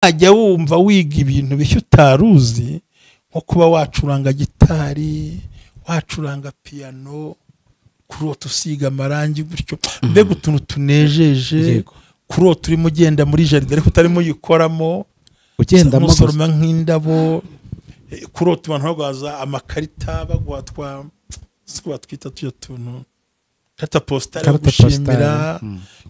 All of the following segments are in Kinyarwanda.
ajya wumva wiga ibintu bishya utaruzi nko kuba wacuranga gitari, wacuranga piano, kurota usiga amarangi gutyo, mbega utuntu tunejeje, kurota urimo ugenda muri jaride ariko utarimo uyikoramo, ugendamo musoroma nk'indabo, kurota abantu bagwaza amakarita bagwatwa siko batwita tuyo tuntu kata postale gushimira,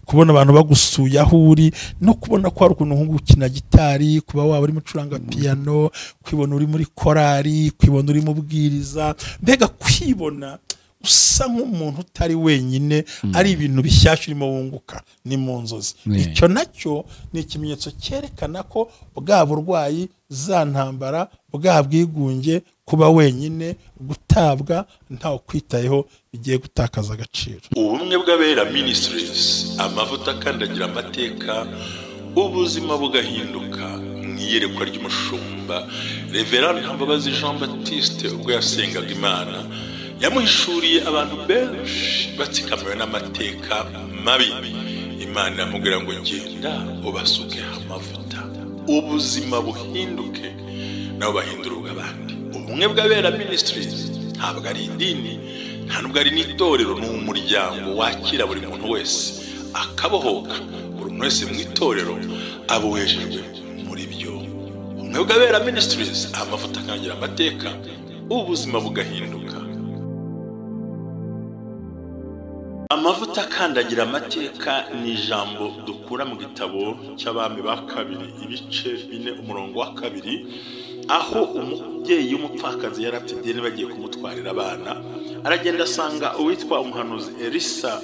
kubona abantu bagusuye aho uri, no kubona ko hari ukuntu nk'ugukina gitari, kuba waba uri mucuranga piano, kwibona uri muri korari, kwibona uri mu bwiriza, mbega kwibona usa nk'umuntu utari wenyine, ari ibintu bishyashya urimo wunguka ni mu nzozi. Icyo nacyo ni ikimenyetso cyerekana ko bwa burwayi, za ntambara, bwa bwigunge, kuba wenyine, gutabwa ntawe kwitayeho bigiye gutakaza agaciro. Ubumwe bw'Abera Ministries, amavuta akandagira amateka, ubuzima bugahinduka. Mwiyerekwa ry'umushumba Reverend Ntambabazi Jean Baptiste ubwo yasengaga Imana, yamuhishuriye abantu benshi batsikamiwe n'amateka mabi. Imana yamubwira ngo genda ubasuke amavuta, ubuzima buhinduke, nabo bahindura ubw'abandi. Ubumwe bw'Abera Ministries ntabwo ari idini, nta nubwo ari n'itorero, ni umuryango wakira buri muntu wese akabohoka. Buri muntu wese mu itorero abohejejwe muri byo. Ubumwe bw'Abera Ministries, amavuta akandagira amateka, ubuzima bugahinduka. Amavuta akandagira amateka ni ijambo dukura mu gitabo cy'Abami ba kabiri ibice 4 umurongo wa 2, aho umubyeyi w'umupfakazi yari afite ideni bagiye kumutwarira abana. Aragenda asanga uwitwa umuhanuzi Elisa,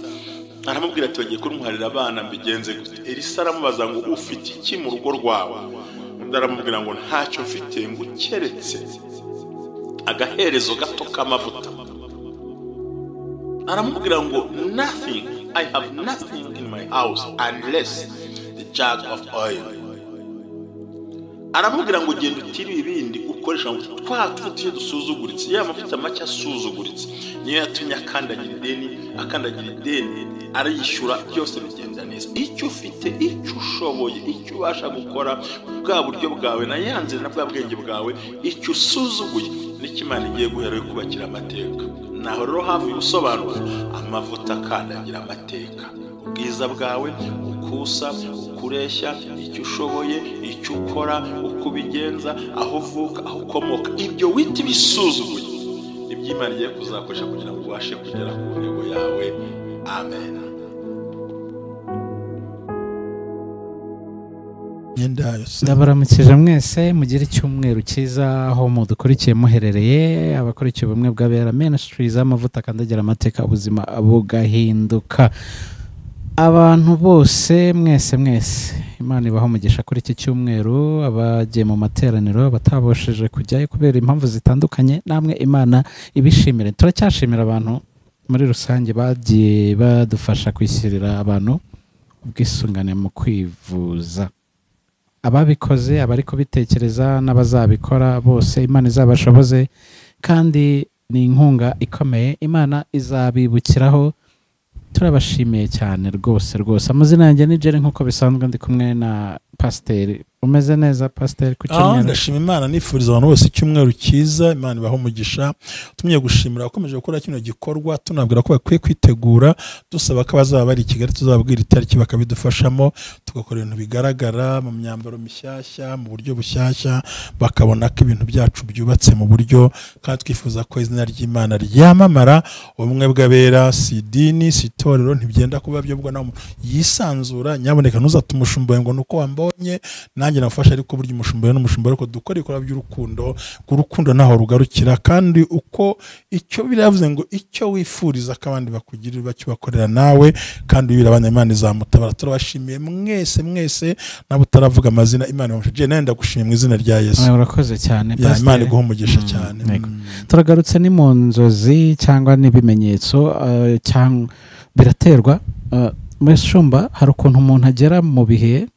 aramubwira ati bagiye kumutwarira abana, mbigenze gute? Elisa aramubaza ngo ufite iki mu rugo rwawe? Undi aramubwira ngo ntacyo mfite, ngo keretse agaherezo gato k'amavuta. Aramubwira ngo nothing, I have nothing in my house unless the jug of oil. Aramubwira ngo genda utiri ibindi ukoresha ngo twatuye dusuzuguritse, ya mavuta make asuzuguritse niyo yatumye akandagira ideni arayishyura, byose bigenda neza. Icyo ufite, icyo ushoboye, icyo ubasha gukora, bwa buryo bwawe na yanze na bwa bwenge bwawe, icyo usuzuguye n'ikimana igiye guhera kubakira amateka. Naho rero hafi gusobanura amavuta akandagira amateka, ubwiza bwawe, ukusa, ukureshya, icyo ushoboye, icyo ukora, uko ubigenza, aho uvuka, aho ukomoka, ibyo wita bisuzuguye nibyo Imana igiye kuzakoresha kugira ngo ubashe kugera ku ntego yawe. Amen. Ndabaramukije mwese, mugire icyumweru cyiza aho mudukurikiye muherereye. Abakurikiye Ubumwe bw'Abera Ministries, amavuta akandagira amateka, ubuzima bugahinduka. Abantu bose mwese Imana ibaho umugisha kuri iki cyumweru. Abagiye mu materaniro, batabosheje kujyayo kubera impamvu zitandukanye, namwe Imana ibishimire. Turacyashimira abantu muri rusange bagiye badufasha kwishyirira abantu ubwisungane mu kwivuza. Ababikoze, abari kubitekereza n'abazabikora, bose Imana izabashoboze, kandi ni inkunga ikomeye Imana izabibukiraho. Turabashimiye cyane rwose. Amazina yanjye ni Jerry, nkuko bisanzwe ndi kumwe na Pasiteri. Umeze neza Pasiteri? Ku cyumweru ndashima Imana, nifuriza abantu bose icyumweru cyiza. Imana ibaho umugisha. Tumye gushimira abakomeje gukora kino gikorwa, tunabwira ko bakwiye kwitegura, dusaba ko bazaba bari i Kigali, tuzababwira itariki bakabidufashamo, tugakora ibintu bigaragara mu myambaro mishyashya, mu buryo bushyashya, bakabona ko ibintu byacu byubatse mu buryo, kandi twifuza ko izina ry'Imana ryamamara. Ubumwe bw'Abera si idini, si itorero, ntibyenda kuba byo bwo nawe yisanzura. Nyaboneka ntuzate umushumba ngo nuko wambonye nanjye nafasha, ariko burya umushumba n'umushumba, ariko dukora ikora by'urukundo. Urukundo naho rugarukira, kandi uko icyo biravuze ngo icyo wifuriza ko abandi bakugirira bakibakorera nawe, kandi birabana Imana izamutabara. Turabashimiye mwese nabo utaravuga amazina. Imana yamuje nenda gushimira mu izina rya Yesu. Urakoze cyane Pastor. Imana iguha umugisha cyane. Turagarutse ni mu nzozi cyangwa n'ibimenyetso, cyangwa biraterwa. Mushumba, hari ukuntu umuntu agera mu bihe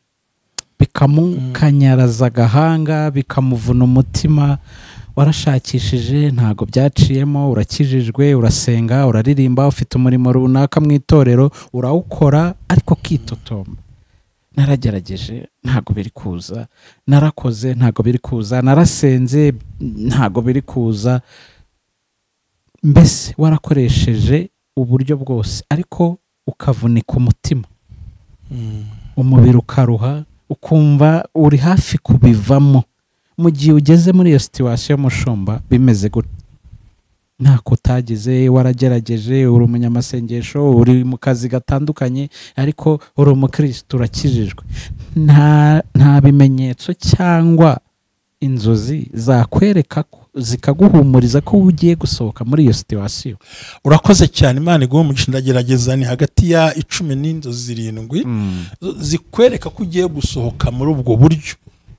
bikamukanyaraza agahanga, bikamuvuna umutima. Warashakishije ntago byaciyemo, urakijijwe, urasenga, uraririmba, ufite umurimo runaka mu itorero urawukora, ariko kitotomba. naragerageje ntago biri kuza, narakoze ntago biri kuza, narasenze ntago biri kuza. Mbese warakoresheje uburyo bwose ariko ukavunika umutima, umubiri ukaruha, ukumva uri hafi kubivamo. Mu gihe ugeze muri iyo situwasiyo mushumba bimeze gutya, ntako utagize, waragerageje, uri umunyamasengesho, uri mu kazi gatandukanye, ariko uri umukristo, urakijijwe, nta bimenyetso cyangwa inzozi zakwereka ko zikaguhumuriza ko ugiye gusohoka muri iyo situwasiyo. Urakoze cyane, Imana iguhe umugisha. Ndagerageza ni hagati ya 10 n'inzozi 7 zikwereka ko ugiye gusohoka muri ubwo buryo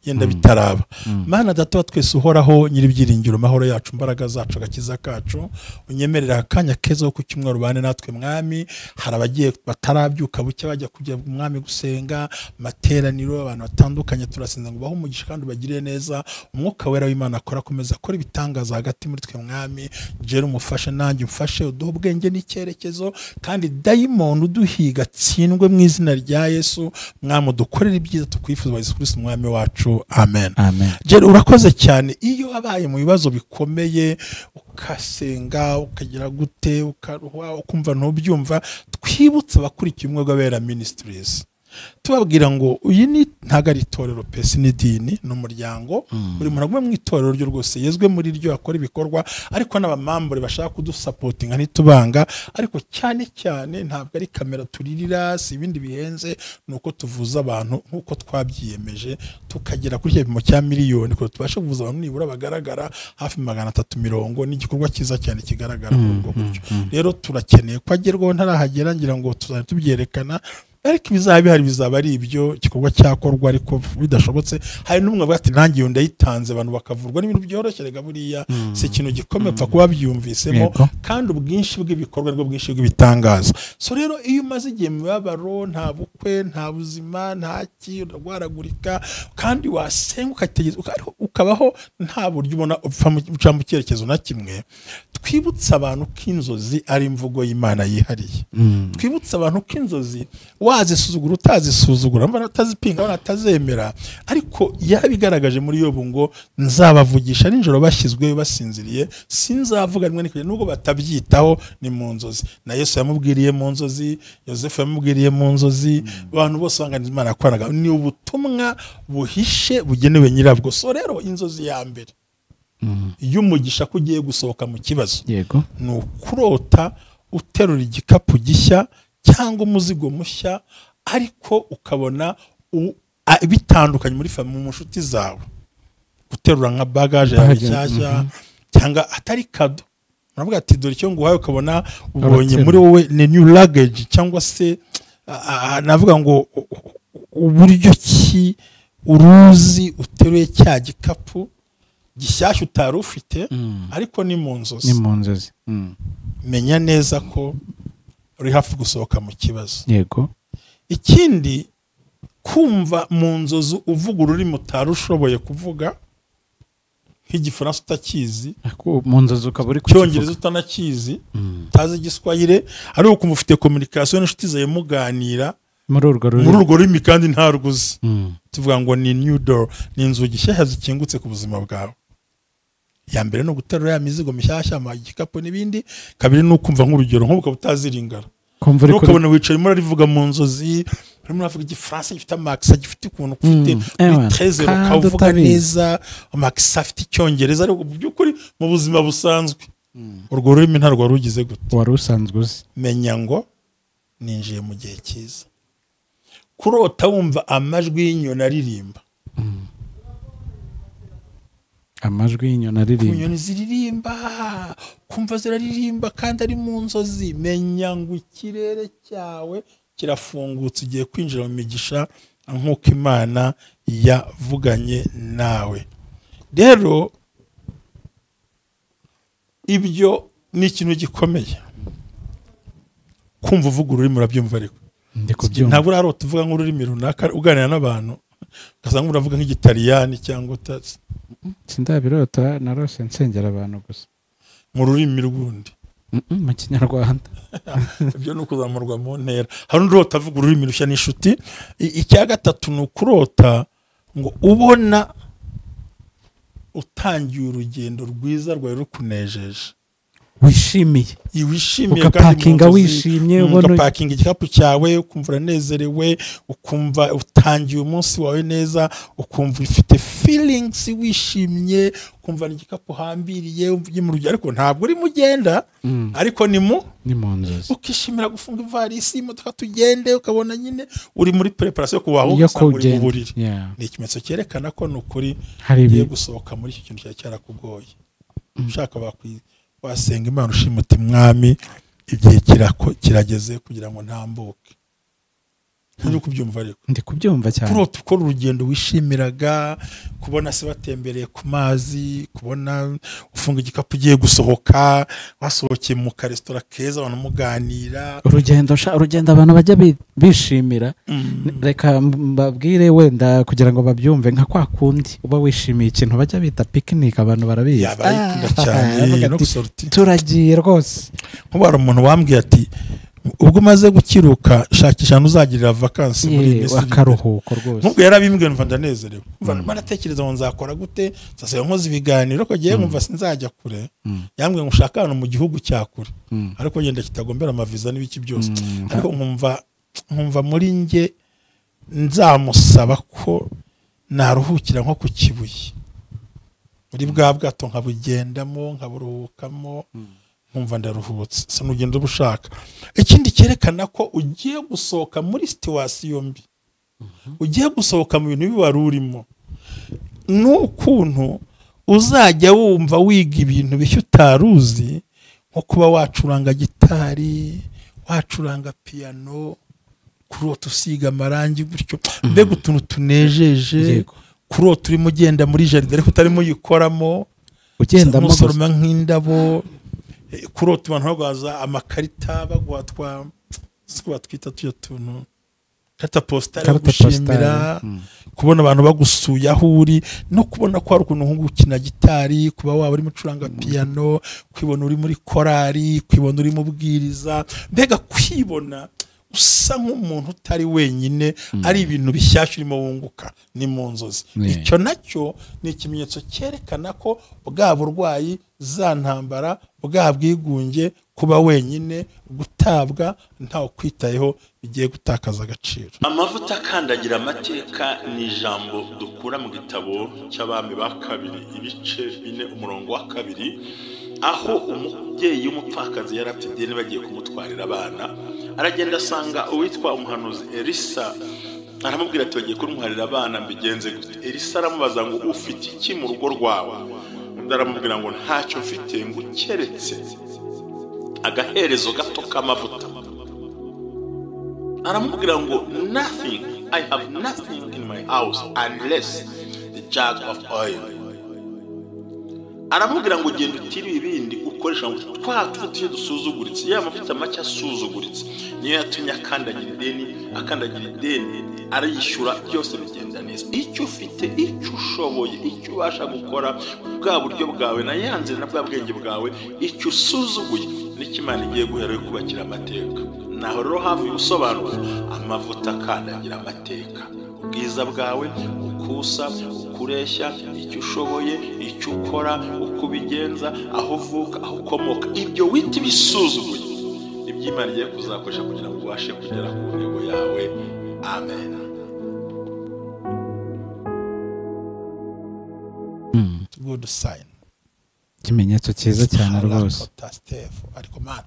yenda bitaraba. Mana data wa twese uhoraho, nyiri ibyiringiro, mahoro yacu, imbaraga zacu, agakiza kacu, unyemerera akanya keza ku cyumweru bane natwe mwami. Hari abagiye batarabyuka bucya bajya kujya mwami gusenga materaniro, abantu batandukanye, turasenza ngo bahe umugisha kandi bagire neza. Umwuka wera w'Imana akora, komeza akora ibitangaza hagati muri twe mwami. Jera umufashe, nanjye umfashe, uduhe ubwenge n'icyerekezo, kandi dayimoni uduhiga tsindwe mu izina rya Yesu. Mwami udukorere ibyiza tukwifuza, Yesu Kristo mwami wacu. Amen. Jere urakoze cyane. Iyo wabaye mu bibazo bikomeye ukasenga ukagira gute ukaruha ukumva ntubyumva, twibutse abakurikiye umwe w'Abera Ministries tubabwira ngo uyu ni ntago ari itorero pesi n'idini n'umuryango, buri muntu agomba mu itorero ryo rwose yezwe muri ryo akora ibikorwa, ariko n'abamambure bashaka kudusapotinga ntitubanga, ariko cyane cyane ntabwo ari kamera turirira, si ibindi bihenze, nuko tuvuza abantu nkuko twabyiyemeje tukagera kuri igipimo cya miliyoni, ko tubasha kuvuza abantu nibura bagaragara hafi 330, n'igikorwa cyiza cyane kigaragara muri ubwo buryo. Rero turakeneye ko agerwaho, ntarahagera ngira ngo tuzajya tubyerekana, ariko ibizaba bihari bizaba ari ibyo igikorwa cyakorwa, ariko bidashobotse hari n'umwe avuga ati nanjye ndayitanze abantu bakavurwa, n'ibintu byoroshye. Rega buriya si ikintu gikomeye pfa kuba byumvisemo, kandi ubwinshi bw'ibikorwa nibwo bwinshi bw'ibitangaza. So rero iyo umaze igihe mu mibabaro, nta bukwe, nta buzima, nta urwaragurika, kandi wasenga ukategeza ukabaho nta buryo ubona uca mu cyerekezo na kimwe, twibutsa abantu ko inzozi ari imvugo y'Imana yihariye. Twibutsa abantu ko inzozi wazisuzugura utazisuzugura, mbona utazipinga batazemera, ariko yabigaragaje muri Yobu ngo nzabavugisha nijoro bashyizwe basinziriye, sinzavuga rimwe n'ikije nubwo batabyitaho, ni mu nzozi. Na Yesu yamubwiriye mu nzozi, Yosefu yamubwiriye mu nzozi, abantu bose banganiza Imana yakoranaga. Ni ubutumwa buhishe bugenewe nyirabwo. So rero inzozi ya mbere y'umugisha ko ugiye gusohoka mu kibazo, yego, ni ukurota uterura igikapu gishya cyangwa umuzigo mushya, ariko ukabona bitandukanye muri mu nshuti zawe, guterura nka bagage yawe nshyashya cyangwa atari kado. Muravuga ati dore icyo nguhaye, ukabona ubonye muri wowe ni new luggage, cyangwa se navuga ngo uburyo ki uruzi uteruye cya gikapu gishyashya utari ufite, ariko ni mu nzozi. Menya neza ko uri hafi gusohoka mu kibazo. Yego. Ikindi, kumva mu nzozi uvuga ururimi utari ushoboye kuvuga, nk'igifaransa utakizi, mu nzozi ukaba uri kukivuga, Cyongereza utanakizi, utazi Igiswahili, ariko ukumva ufite communication n'inshuti zawe muganira muri urwo rurimi kandi nta ruguzi. Tuvuga ngo ni new door, ni inzugi nshyashya zikingutse ku buzima bwawe. Ya mbere no guterura ya mizigo mishyashya, igikapu n'ibindi. Kabiri no kumva nk'urugero nk'uko utaziringara, ukabona wicaye muri arivuga mu nzozi, urimo uravuga Igifaransa gifite amax, gifite ukuntu ufite 13 ukavuga neza, amax afite Icyongereza, ariko by'ukuri mu buzima busanzwe urwo rurimi ntarwo rugize gute, wari usanzwe uzi. Menya ngo ninjiye mu gihe cyiza. Kurota wumva amajwi y'inyoni aririmba, amajwi y'inyoni aririmba, inyoni ziririmba, kumva ziraririmba kandi ari mu nzozi, menya ngo ikirere cyawe kirafungutse, ugiye kwinjira mu migisha nk'uko Imana yavuganye nawe. Rero ibyo ni ikintu gikomeye, kumva uvuga ururimi urabyumva, ariko ntabwo urarota uvuga nk'ururimi runaka uganira n'abantu ugasanga uravuga nk'Igitaliyani cyangwa sindabirota, narose nsengera abantu gusa mu rurimi rw'undi. mu kinyarwanda ibyo ni ukuzamurwa mu ntera. hari undi urota avuga ururimi rushya n'inshuti. icya gatatu ni ukurota ngo ubona utangiye urugendo rwiza rwawe rukunejeje, wishimiye ugapakinga wishimye, ugapakinga igikapu cyawe ukumva uranezerewe, ukumva utangiye umunsi wawe neza, ukumva ufite feelings wishimye, ukumva ni igikapu hambiriye uri mu rugendo ariko ntabwo urimo ugenda ariko ni mu nzozi, ukishimira gufunga ivarisi imodoka tugende, ukabona nyine uri muri preparation yo kubaho usanga uri mu buriri. ni ikimenyetso cyerekana ko nukuri ugiye gusohoka muri iki kintu cyarakugoye. ushaka wasenga Imana ushima uti mwami igihe kirageze kugira ngo ntambuke. Ndi kubyumva ariko ndi kubyumva cyane. kurota ukora urugendo wishimiraga, kubona se batembereye ku mazi, kubona ufunga igikapu ugiye gusohoka, wasohokeye mu karesitora keza abantu muganira, urugendo abantu bajya bishimira. Reka mbabwire wenda kugira ngo babyumve nka kwa kundi uba wishimiye ikintu bajya bita picnic, abantu barabizi cyane no gusorti. Turagiye rwose. Nk'ubara umuntu wambwiye ati ubwo umaze gukiruka shakisha uzagirira vacances muri Misiri akaruhuko rwose. Nk'ubwo yarabimbwiye numva ndanezerewe, numva natekereza ngo nzakora gute, sasa nkoze ibiganiro ko giye nkumva sinzajya kure. Yambwiye ngo ushaka hano mu gihugu cya kure ariko ngenda kitagombera amaviza n'ibiki byose, ariko nkumva muri nge nzamusaba ko naruhukira nko ku Kibuye muri bwa bwato nkabugendamo nkaburuhukamo nkumva ndaruhutse. se n'ugenda ubushaka. Ikindi cyerekana ko ugiye gusohoka muri situation mbi, ugiye gusohoka mu bintu biwari urimo, n'ukuntu uzajya wumva wiga ibintu bishya utaruzi, nko kuba wacuranga gitari, wacuranga piano, kurota usiga amarangi gutyo, mbega utuntu tunejeje. kurota urimo ugenda muri jardin ariko utarimo uyikoramo, ugendamo usoroma nk'indabo, kurota abantu bagwaza amakarita bagwatwa twita tuyo tuntu karita postale gushimira, kubona abantu bagusuye aho uri, no kubona ko hari ukuntu nk'ugukina gitari, kuba waba uri mucuranga piano, kwibona uri muri korali, kwibona uri mu bwiriza, mbega kwibona usa nk'umuntu utari wenyine, ari ibintu bishyashya urimo wunguka, ni mu nzozi. Icyo nacyo ni ikimenyetso cyerekana ko bwa burwayi, za ntambara, bwa bwigunge, kuba wenyine, gutabwa ntawe kwitayeho bigiye gutakaza agaciro. Amavuta akandagira amateka ni ijambo dukura mu gitabo cy'Abami ba kabiri ibice 4 umurongo wa 2, aho umubyeyi w'umupfakazi yari afite ideni bagiye kumutwarira abana. Aragenda asanga uwitwa umuhanuzi Elisa, aramubwira ati bagiye kumutwarira abana mbigenze gute. Elisa aramubaza ngo ufite iki mu rugo rwawe? Aramubwira ngo ntacyo mfite ngo keretse agaherezo gato k'amavuta. Aramubwira ngo I have nothing in my house unless the jug of oil. Aramubwira ngo genda utiri ibindi ukoresha ngo twatuye dusuzuguritse, ya mavuta make asuzuguritse niyo yatumye akandagira ideni arayishyura, byose bigenda neza. Icyo ufite, icyo ushoboye, icyo ubasha gukora, bwa buryo bwawe na yanze na bwa bwenge bwawe, icyo usuzuguye n'ikimana igiye guhera yo kubakira amateka. Naho rero hafi ubusobanuro amavuta akandagira amateka, ubwiza bwawe, ukusa, ukureshya, icyo ushoboye, icyo ukora, uko ubigenza, aho uvuka, aho ukomoka, ibyo wita ibisuzuguye iby'Imana igiye kuzakoresha kugira ngo ubashe kugera ku ntego yawe. Amen. Good sign. Ikimenyetso cyiza cyane rwose. Ariko mana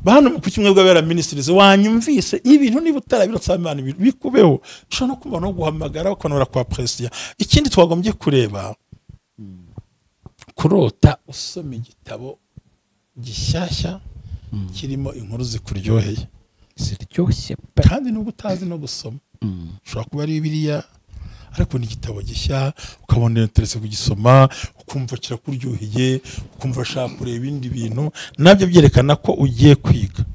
bano ku kimwe bw'abera ministries wanyumvise ibintu niba utarabirotsa Imana bikubeho, ushobora no kumva no guhamagara ukanora kwa presiya. Ikindi twagombye kureba, kurota usoma igitabo gishyashya kirimo inkuru zikuryoheye, ziryoshye kandi nubwo utazi no gusoma, ushobora kuba ari Bibiliya ariko ni igitabo gishya, ukabona interese kugisoma, ukumva kirakuryoheye, ukumva ashaka kureba ibindi bintu, nabyo byerekana ko ugiye kwiga.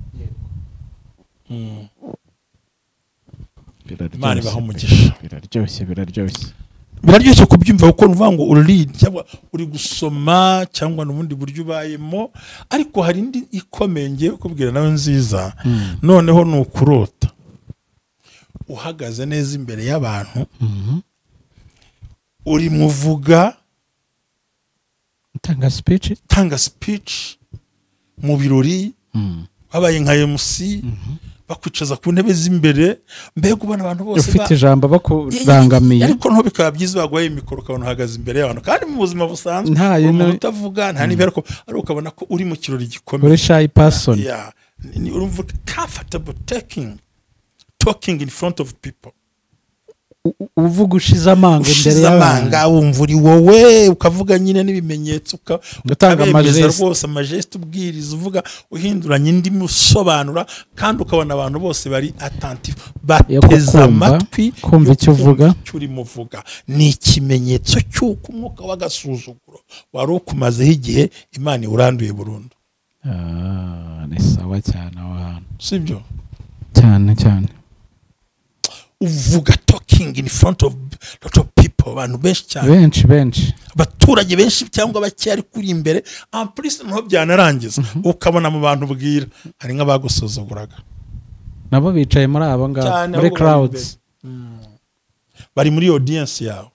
Imana ibaho umugisha. Biraryoshye. biraryoshye kubyumva kuko nuvuga ngo uri cyangwa uri gusoma cyangwa n'ubundi buryo ubayemo, ariko hari indi ikomeye ngiye kubwira nawe nziza. Noneho ni ukurota uhagaze neza imbere y'abantu, uri muvuga tanga speech mu birori, babaye nka MC, bakwicaza ku ntebe z'imbere, mbega ubona abantu bose ufite ijambo bakurangamiye, ariko nto bikaba byiza bagwaye mikoro ukabona uhagaze imbere y'abantu, kandi mu buzima busanzwe umuntu utavuga nta n'ibyo, ariko ukabona ko uri mu kirori gikomeye, uri shy person, urumva comfortable talking in front of people, uvuga ushize amanga imbere y'abantu, wumva uri wowe, ukavuga nyine n'ibimenyetso, ugatanga amajeste, ubwiriza, uvuga uhinduranya indimi, usobanura, kandi ukabona abantu bose bari attentive, bateze amatwi kumva icyo uvuga, urimo uvuga. Ni ikimenyetso cy'uko umwuka w'agasuzuguro wari ukumazeho igihe Imana iwuranduye burundu. Ni sawa cyane aho hantu, sibyo? cyane uvuga talking in front of lot of people, abantu benshi cyane, benshi abaturage benshi cyangwa bake, ari kuri imbere en plus no byanarangiza, ukabona mu bantu bwira hari nk'abagusuzuguraga nabo bicaye muri abo ngabo, muri crowds, bari muri audience yawe,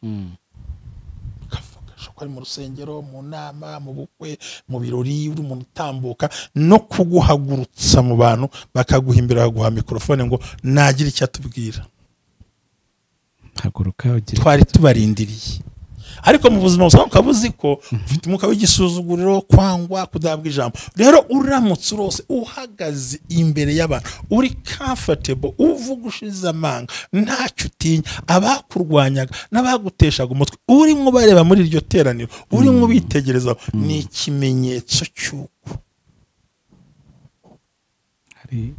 ari mu rusengero, mu nama, mu bukwe, mu birori, uri umuntu utambuka, no kuguhagurutsa mu bantu bakaguha imbere, bakaguha mikrofone ngo nagira icyo atubwira, haguruka ugira, twari tubarindiriye. Ariko mu buzima busanzwe ukaba uzi ko ufite umwuka w'igisuzuguriro, kwangwa, kudabwa ijambo. Rero uramutse urose uhagaze imbere y'abantu, uri comfortable, uvuga ushize amanga, ntacyo utinya, abakurwanyaga n'abaguteshaga umutwe urimo bareba muri iryo teraniro, urimo bitegereza, ni ikimenyetso cy'uko hari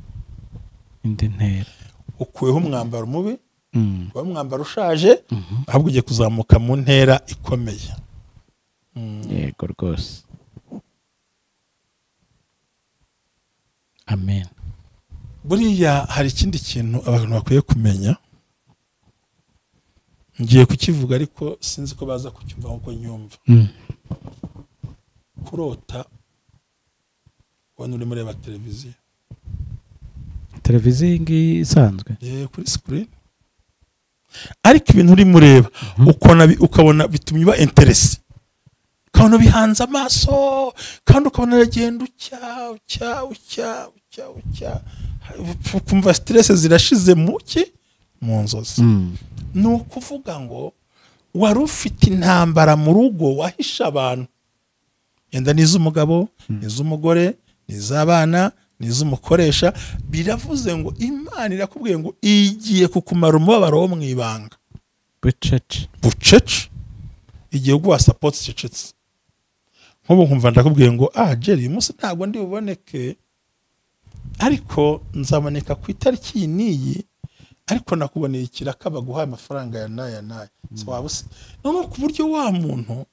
indi ntera, ukuyeho umwambaro mubi, wa mwambaro ushaje, ahubwo ugiye kuzamuka mu ntera ikomeye. Yego rwose, amen. Buriya hari ikindi kintu abantu bakwiye kumenya, ngiye kukivuga ariko sinzi ko baza kucyumva nkuko nyumva. Kurota wano uri mureba televiziyo ngiyi isanzwe, kuri screen, ariko ibintu uri mureba ukabona bitumye uba interesi, ukabona bihanze amaso, kandi ukabona uragenda ukumva stress zirashize mu nzozi. Ni ukuvuga ngo wari ufite intambara mu rugo wahisha abantu, yenda n'iz'umugabo, n'iz'umugore, n'iz'abana, n'iz'umukoresha. Biravuze ngo Imana irakubwiye ngo igiye kukumara umubabaro wo mu ibanga, bucece, igiye guha support cecetse. Nk'ubu nkumva ndakubwiye ngo Jerry, uyu munsi ntabwo ndi buboneke, ariko nzaboneka ku itariki n'iyi, ariko nakuboneye ikiraka baguhaye amafaranga ya naya. Noneho ku buryo wa muntu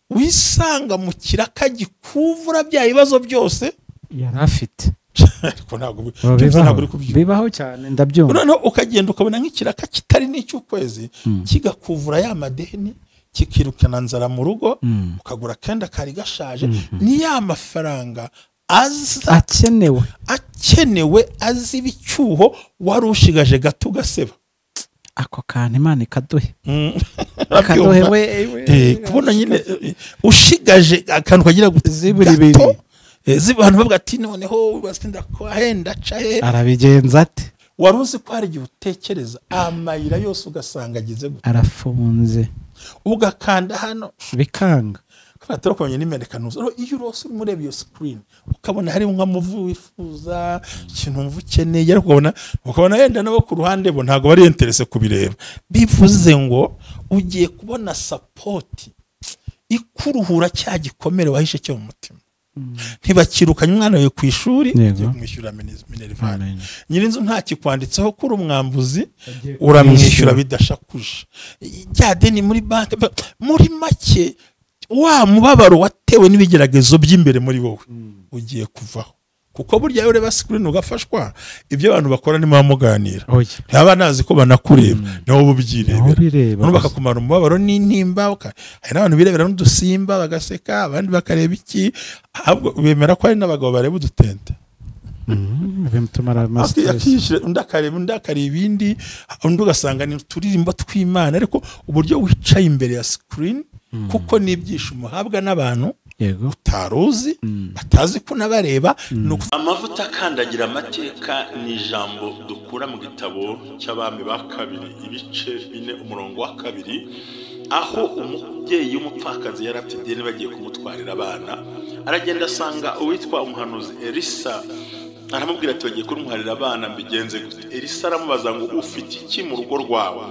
wisanga mu kiraka gikuvura bya bibazo byose yari afite, ariko ntabwo bibaho cyane, ndabyumva. Noneho ukagenda ukabona nk'ikiraka kitari n'icy'ukwezi, kigakuvura ya madeni, kikirukana nzara mu rugo, ukagura kenda kari gashaje, ni ya mafaranga akenewe aziba icyuho wari ushigaje gato ugaseba. Ako kantu Imana ikaduhe, kubona nyine ushigaje akantu kagira gato, abantu bavuga ati noneho basinda ko ahenda cahe, arabigenza ate? Wari uzi ko hari igihe utekereza amayira yose ugasanga agize gute, arafunze, ugakanda hano bikanga, atari ko n'imenekanuza. Iyo urose ureba iyo screen ukabona hari nk'amuvu wifuza, ikintu umva ukeneye, ukabona yenda nabo ku ruhande bo ntago bari interese kubireba. Bivuze ngo ugiye kubona support ikuruhura cya gikomere wahishe cyo mu mutima. Ntibakirukanye umwana we ku ishuri, ugiye kumwishyura minerivare, nyirinzu nta kikwanditseho kuri umwambuzi, uramwishyura bidashakuje, rya deni muri banki, muri make wa mubabaro watewe n'ibigeragezo by'imbere muri wowe ugiye kuvaho. kuko burya iyo ureba screen ugafashwa ibyo abantu bakora ni muganira oya ntaba nazi ko banakureba niho bubyirebera none bakakumara umubabaro n'intimba hari n'abantu birebera n'udusimba bagaseka abandi bakareba iki ahubwo bemera ko hari n'abagabo bareba udutente bimutumara akishyira undi ibindi undi ugasanga ni turirimbo tw'Imana ariko uburyo wicaye imbere ya screen kuko n'ibyishimo uhabwa n'abantu utaruzi batazi ko nabareba amavuta akandagira amateka ni ijambo dukura mu gitabo cy'abami ba kabiri ibice 4 umurongo wa 2 aho umubyeyi w'umupfakazi yari afite ideni bagiye kumutwarira abana aragenda asanga uwitwa umuhanuzi Elisa aramubwira ati bagiye kumutwarira abana mbigenze gute Elisa aramubaza ngo ufite iki mu rugo rwawe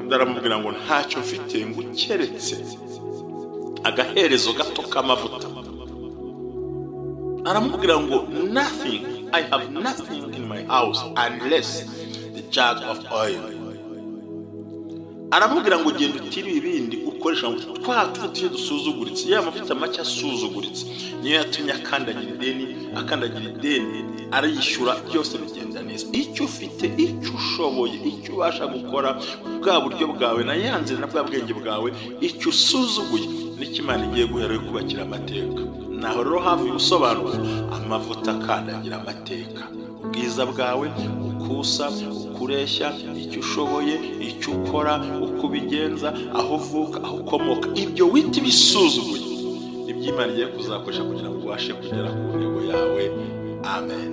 ndaramubwira ngo ntacyo mfite ngo keretse agaherezo gato k'amavuta aramubwira ngo nothing I have nothing in my house unless the jug of oil aramubwira ngo genda utiri ibindi ukoresha ngo twatuye dusuzuguritse ya mavuta make asuzuguritse niyo yatumye akandagira ideni arayishyura byose bigenda neza icyo ufite icyo ushoboye icyo ubasha gukora bwa buryo bwawe na yanze na bwa bwenge bwawe icyo usuzuguye n'ikimana igiye guhera kubakira amateka naho rero hafi gusobanura amavuta akandagira amateka ubwiza bwawe ukusa ukureshya icyo ushoboye icyo ukora uko ubigenza aho uvuka aho ukomoka ibyo wita bisuzuguye iby'Imana igiye kuzakoresha kugira ngo ubashe kugera ku ntego yawe amen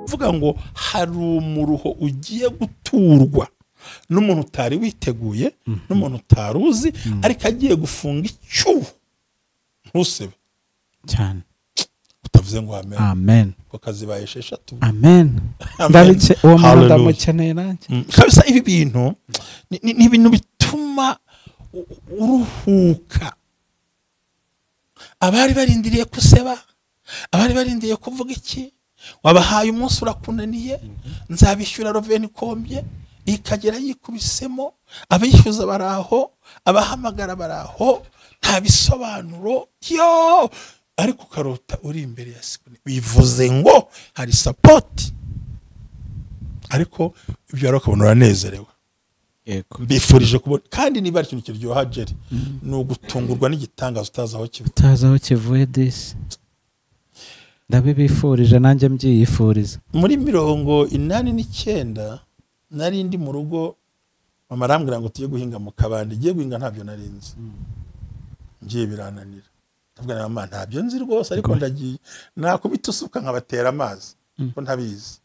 vuga ngo hari umuruho ugiye guturwa n'umuntu utari witeguye n'umuntu utaruzi ariko agiye gufunga icyuho ntusebe cyane utavuze ngo amen amen ko kazibaye 6 amen ndabice uwo muntu ndamukeneye nanjye kabisa ibi bintu ni ibintu bituma uruhuka abari barindiriye kuseba abari barindiriye kuvuga iki wabahaye umunsi urakunaniye nzabishyura roveni kombye ikagera yikubisemo abishyuza baraho abahamagara baraho nta bisobanuro yo ariko karota uri imbere ya screen bivuze ngo hari support ariko ibyo arokabona uranezerewe yego bifurije kubona kandi niba ikintu kiryoha Jerry no gutungurwa n'igitangazo utazaho kivuye disi ndabibifurije nanjye mbyiyifuriza muri 89 nari ndi mu rugo mama arambwira ngo tuye guhinga mu kabande giye guhinga ntabyo narinzi ngiye birananira ndavuga mama ntabyo nzi rwose ariko ndagiye nakubita usuka nkabatera amazi ko ntabizi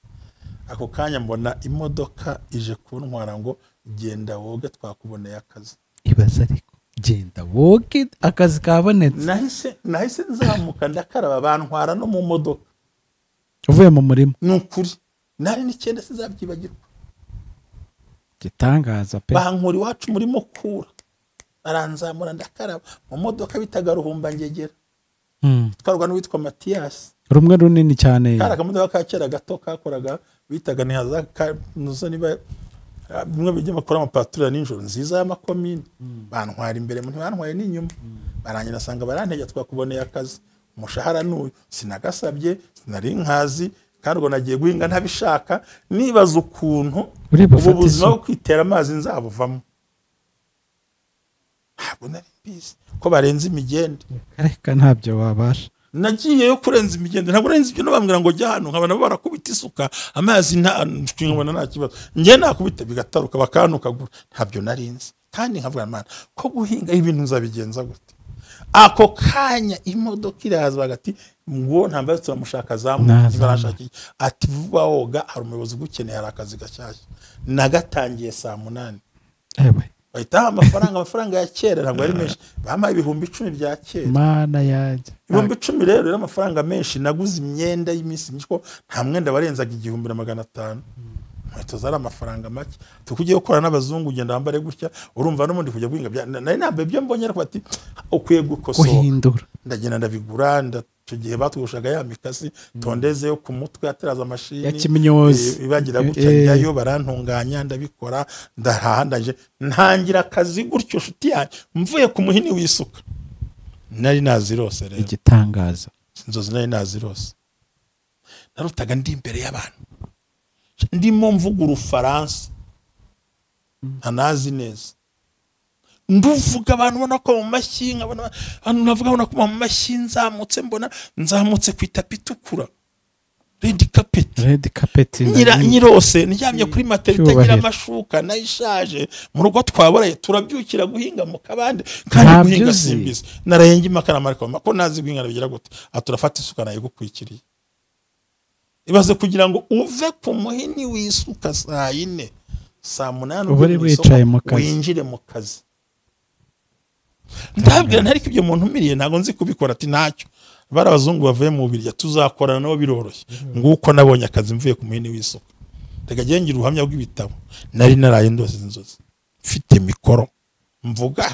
ako kanya mbona imodoka ije kuntwara ngo genda woge twakuboneye akazi ibaza ariko genda woge akazi kabonetse nahise nzamuka ndakaraba bantwara no mu modoka uvuye mu murima nukuri nari 9 sizabyibagirwa gitangaza pe bankuri wacu muri Mukura aranzamura ndakaraba mu modoka bitaga Ruhumba ngegera twarwa n'uwitwa Mathias rumwe runini cyane karakamudoka kakera gato kakoraga bitaga nihaza nuzo niba bimwe bijye makora amapatrura ninjoro nziza y'amakomine bantwara imbere mu ntibantwaye n'inyuma barangira asanga barantege twakuboneye akazi umushahara n'uyu sinagasabye sinari nkazi kandi ngo nagiye guhinga ntabishaka nibaza ukuntu ubu buzima bwo kwitera amazi nzabuvamo ntabwo nari mbizi ko barenze imigende areka ntabyo wabasha nagiye yo kurenza imigende ntabwo renze ibyo nabambwira ngo jya hano nkabana barakubita isuka amazi nta kibazo ngiye nakubita bigataruka bakanukagura ntabyo narinzi kandi nkavuga Imana ko guhinga ibintu nzabigenza gute ako kanya imodoka iraza bagati ngo ntambaye turamushaka barashaki ati vuba woga hari umuyobozi gukeneye hari akazi gashyashya nagatangiye saa 8 bahita amafaranga ya kera ntabwo ari menshi bamaye 10,000 bya kera mana yaje 10,000 rero amafaranga menshi naguze imyenda y'iminsi myinshi nta mwenda warenzaga 1,500 Mweto zara amafaranga make tukugiye gukora n'abazungu ugenda wambare gutya urumva no mundi kujya guhinga nari nambe byo mbonye ariko ati ukwiye guhindura ndagenda ndabigura icyo gihe batugushaga ya mikasi tondeze yo ku mutwe ateraza amashini ya kimyozi ibagira gutya njyayo barantunganya ndabikora ndahandaje ntangira akazi gutyo shuti yanjye mvuye ku muhini wisuka nari nazirose rero igitangaza inzozi nari nazirose narutaga ndi imbere y'abantu ndimo mvuga urufaransa ntanazi neza nduvuga abantu ubona ko mu mashyi nkabona abantu navuga ubona ko mu mashyi nzamutse ku itapi itukura red carpet nyirose ndyamye kuri matera itagira amashuka nayishaje mu rugo twaboraye turabyukira guhinga mu kabande kandi guhinga simbizi narayenga imakana mariko ko nazi guhinga bigira gute aturafata isuka nayo gukwikiriye ibaze kugira ngo uve ku muhini wisuka saa 4 saa 8 uburi wicaye mu kazi winjire mu kazi ndabwira ntariko ibyo muntu umiriye ntago nzi kubikora ati ntacyo barabazungu bavuye mu Bubiligi tuzakorana nabo biroroshye nguko nabonye akazi mvuye ku muhini w'isuka rega gengira ubuhamya bw'ibitabo nari naraye ndose inzozi mfite mikoro mvuga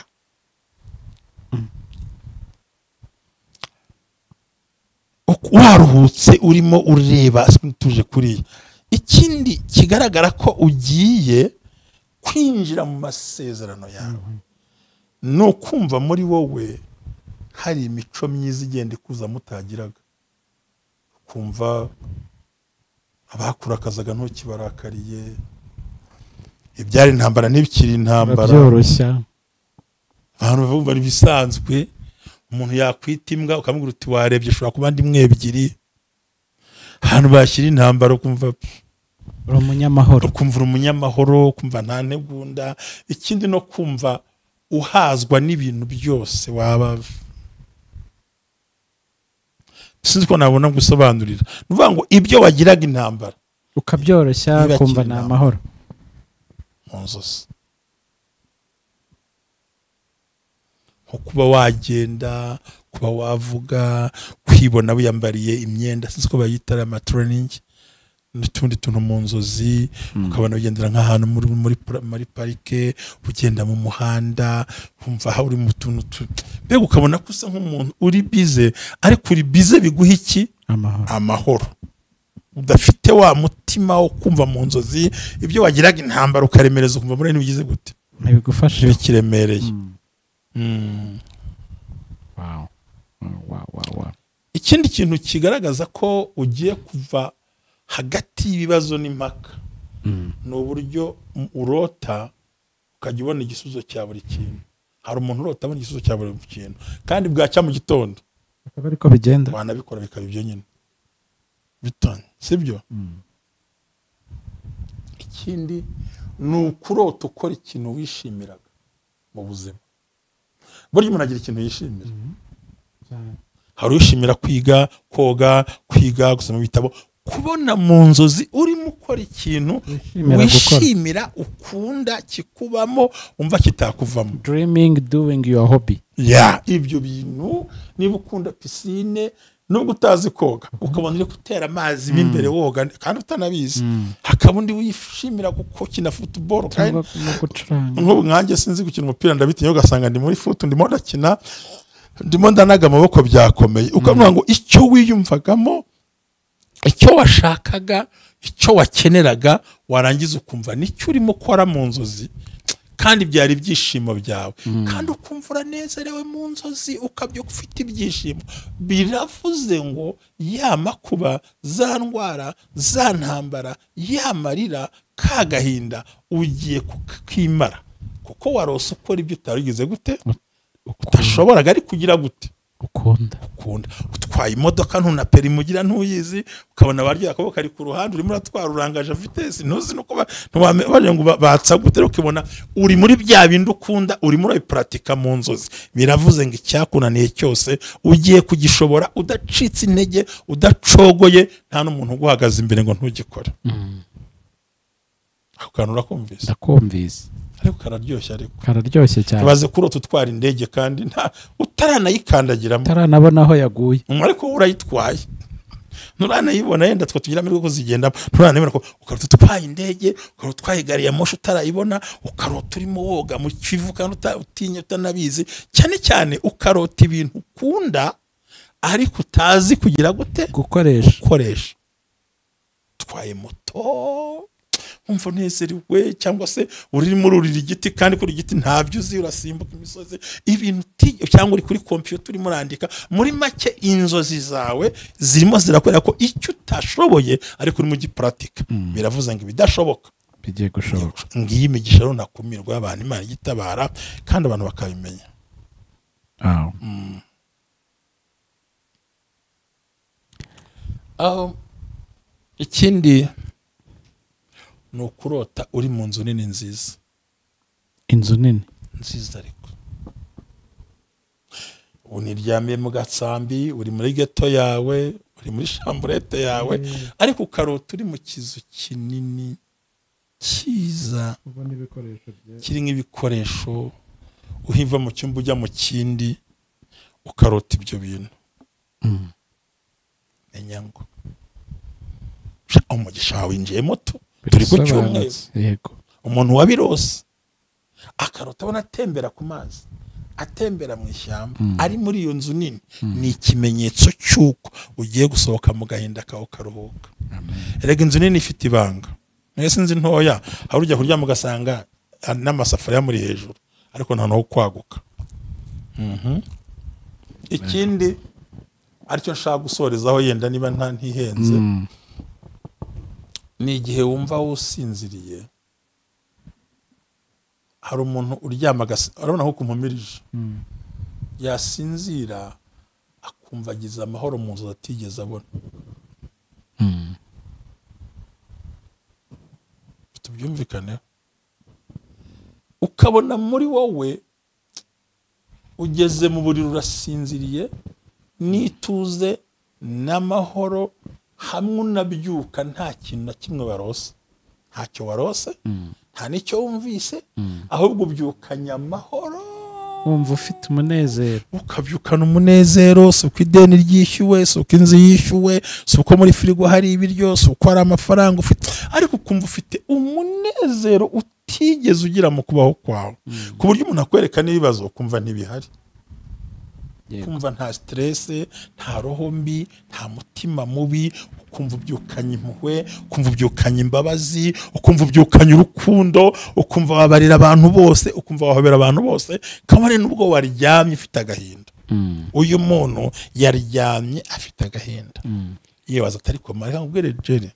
waruhutse urimo ureba tuje kuri ikindi kigaragara ko ugiye kwinjira mu masezerano yawe no kumva muri wowe hari imico myiza igenda ikuza mutagiraga kumva abakurakazaga ntukibarakariye ibyari intambara ntibikiri intambara byoroshya abantu bavuga ari bisanzwe umuntu yakwita imbwa ukamubwira uti warebye ushobora kuba ndi mwebyiri ahantu bashyira intambara ukumva umunyamahoro kumva nta negunda ikindi no kumva uhazwa n'ibintu byose waba sinzi ko nabona gusobanurira nuvuga ngo ibyo wagiraga intambara ukabyoroshya kumva nta mahoro mu nzozi nko kuba wagenda kuba wavuga kwibona wiyambariye imyenda sinzi ko bayita amatraining n'utundi tuntu mu nzozi ukabona ugendera nk'ahantu muri parike ugenda mu muhanda kumva aho uri mu tuntu mbega ukabona ko usa nk'umuntu uri bize ariko uri bize biguha iki amahoro udafite wa mutima wo kumva mu nzozi ibyo wagiraga intambara ukaremereza ukumva muri ntibigize gute ntibigufasha bikiremereye ikindi kintu kigaragaza ko ugiye kuva hagati y'ibibazo n'impaka ni uburyo urota ukajya ubona igisubizo cya buri kintu hari umuntu urota abona igisubizo cya buri kintu kandi bwacya mu gitondo akaba ariko bigenda wanabikora bikaba ibyo nyine bitanye sibyo ikindi ni ukurota ukora ikintu wishimiraga mu buzima burya umuntu agira ikintu yishimira hari uwishimira kwiga gusoma ibitabo kubona mu nzozi urimo ukora ikintu wishimira ukunda kikubamo umva kitakuvamo dreaming doing your hobby ibyo bintu niba ukunda piscine nubwo utazi koga ukabona uri gutera amazi imbere woga kandi utanabizi hakaba undi wishimira gukina football kandi nk'ubu nkanjye sinzi gukina umupira ndabitinye ugasanga ndi muri foot ndimo ndakina ndimo ndanaga amaboko byakomeye ukavuga ngo icyo wiyumvagamo icyo washakaga icyo wakeneraga warangiza ukumva nicyo urimo ukora mu nzozi kandi byari ibyishimo byawe kandi ukumva uranezerewe mu nzozi ukabyo ufite ibyishimo biravuze ngo ya makuba za ndwara za ntambara yamarira kagahinda ugiye kwimara kuko warose ukora ibyo utarigize gute utashoboraga ari kugira gute ukunda utwaye imodoka ntunapera imugira ntuyizi ukabona barya akaboko ari ku ruhande urimo uratwara urangaje vitesse ntuzi nuko baje ngo batsa gute ukibona uri muri bya bindi ukunda urimo urabipratika mu nzozi biravuze ngo icyakunaniye cyose ugiye kugishobora udacitse intege udacogoye nta n'umuntu uguhagaze imbere ngo ntugikore akanura kumvise ndakumvise ariko kararyoshye cyane baze kurota utwara indege kandi nta utaranayikandagiramo utaranabona aho yaguye ariko urayitwaye nturanayibona yenda twa tugira amahirwe ko zigendamo nturanayibona ko ukarota utwaye indege ukarota utwaye gari ya moshi utarayibona ukarota urimo woga mu kivu kandi utinya utanabizi cyane cyane ukarota ibintu ukunda ariko utazi kugira gute gukoresha utwaye moto umva unezerewe, cyangwa se urimo ururira igiti kandi kuri igiti ntabyo uzi, urasimbuka imisozi, ibintu cyangwa uri kuri computer urimo urandika. Muri make inzozi zawe zirimo zirakwereka ko icyo utashoboye ariko urimo ugiparatika. Biravuze ngo ibidashoboka bigiye gushoboka. Ngiyi imigisha rero nakumirwa y'abantu Imana igitabara kandi abantu bakabimenya. Ikindi ni ukurota uri mu nzu nini nziza. Inzu nini nziza ariko uniryamiye mu gatsambi, uri muri geto yawe, uri muri chambrette yawe, ariko ukarota uri mu kizu kinini cyiza, kiri nk'ibikoresho, uhiva mu cyumba ujya mu kindi, ukarota ibyo bintu. Menya ngo umugisha wawe winjiye moto, turi ku cyumweru. Yego. Umuntu wabirose akarota abona atembera ku mazi, atembera mu ishyamba, ari muri iyo nzu nini, ni ikimenyetso cy'uko ugiye gusohoka mu gahinda kawe ukaruhuka. Erega inzu nini ifite ibanga. Mwese inzu ntoya hari ujya kuryama ugasanga n'amasafuriya muri hejuru, ariko nta naho kwaguka. Ikindi aricyo nshaka gusorezaho, yenda niba nta ntihenze, ni igihe wumva wusinziriye, hari umuntu uryama arabona ko kumumirije, yasinzira akumva agize amahoro mu nzu atigeze abona. Tubyumvikaneho, ukabona muri wowe ugeze mu buriri urasinziriye n'ituze n'amahoro, hamwe unabyuka nta kintu na kimwe warose, ntacyo warose, nta n'icyo wumvise, ahubwo ubyukanye amahoro, wumva ufite umunezero. Ukabyukana umunezero, si uko ideni ryishyuwe, si uko inzu yishyuwe, si uko muri firigo hari ibiryo, si uko hari amafaranga ufite, ariko ukumva ufite umunezero utigeze ugira mu kubaho kwawe, ku buryo umuntu akwereka n'ibibazo ukumva ntibihari. Kumva nta stress, nta roho mbi, nta mutima mubi, ukumva ubyukanye impuhwe, ukumva ubyukanye imbabazi, ukumva ubyukanye urukundo, ukumva wabarira abantu bose, ukumva wahobera abantu bose, kamare nubwo waryamye ufite agahinda. Uyu muntu yaryamye afite agahinda. Yewe atari komara nkubwire Jerry,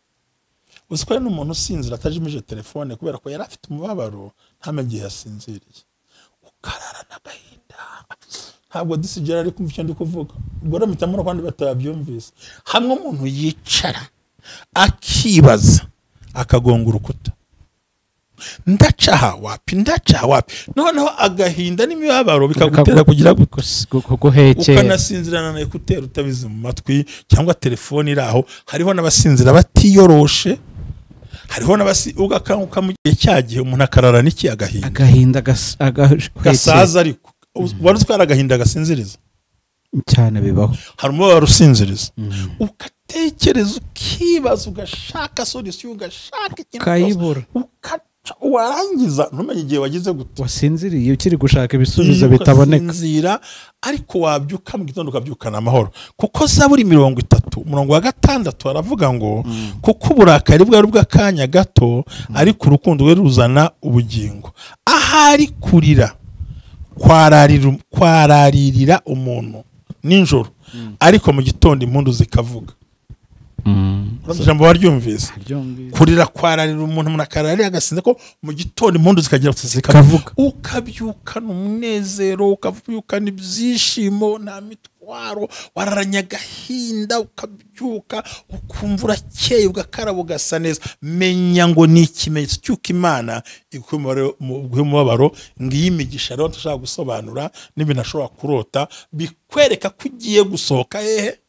uziko ari n'umuntu usinzira atajimije telefone kubera ko yari afite umubabaro, ntamenye igihe yasinziriye, ukararana agahinda. Ntabwo disigera ari kumva icyo ndi kuvuga, ubwo ramitamo n'abandi batabyumvise. Hamwe umuntu yicara akibaza akagonga urukuta, ndacaha wapi, noneho agahinda n'imibabaro bikagutera kugira guhekera, ukanasinzirana na ekuteri utabizi mu matwi, cyangwa telefone iri aho. Hariho n'abasinzira batiyoroshe, hariho ugakanguka mu gihe cyagihe umuntu akararana iki agahinda gasaza, ariko wari utwara agahinda gasinziriza cyane. Bibaho, hari umubabaro usinziriza, ugatekereza, ukibaza, ugashaka solution, ugashaka ikintu ukayibura, warangiza ntumenye igihe wagize gute, wasinziriye ukiri gushaka ibisubizo bitaboneka. Usinzira ariko wabyuka mu gitondo ukabyukana amahoro, kuko Zaburi 30 umurongo wa 6 aravuga ngo kuko uburakari bwari bw'akanya gato, ariko urukundo rwe ruzana ubugingo. Ahari kurira kwararirira umuntu ninjoro, ariko mu gitondo impundu zikavuga. Ijambo waryumvise, kurira kwararira umuntu akararira agasinze, ko mu gitondo impundu zikavuga, ukabyukana umunezero, ukabyukana ibyishimo, nta mitwaro, wararanya agahinda, ukabyuka ukumva urakeye, ugakaraba, ugasa neza. Menya ngo ni ikimenyetso cy'uko Imana iguha umubabaro. Ngiyi imigisha rero dushaka gusobanura n'ibintu ashobora kurota bikwereka ko ugiye gusohoka hehe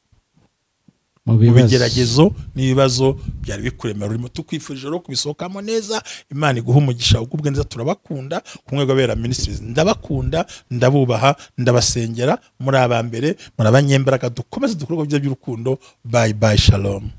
mu bigeragezo n'ibibazo byari bikuremera, urimo tukwifurije rero kubisohokamo neza. Imana iguha umugisha, ugubwe neza. Turabakunda ku Mwego Abera Ministries, ndabakunda, ndabubaha, ndabasengera, muri abambere, muri abanyembaraga. Dukomeze dukorwa by'urukundo. Bye bye, shalom.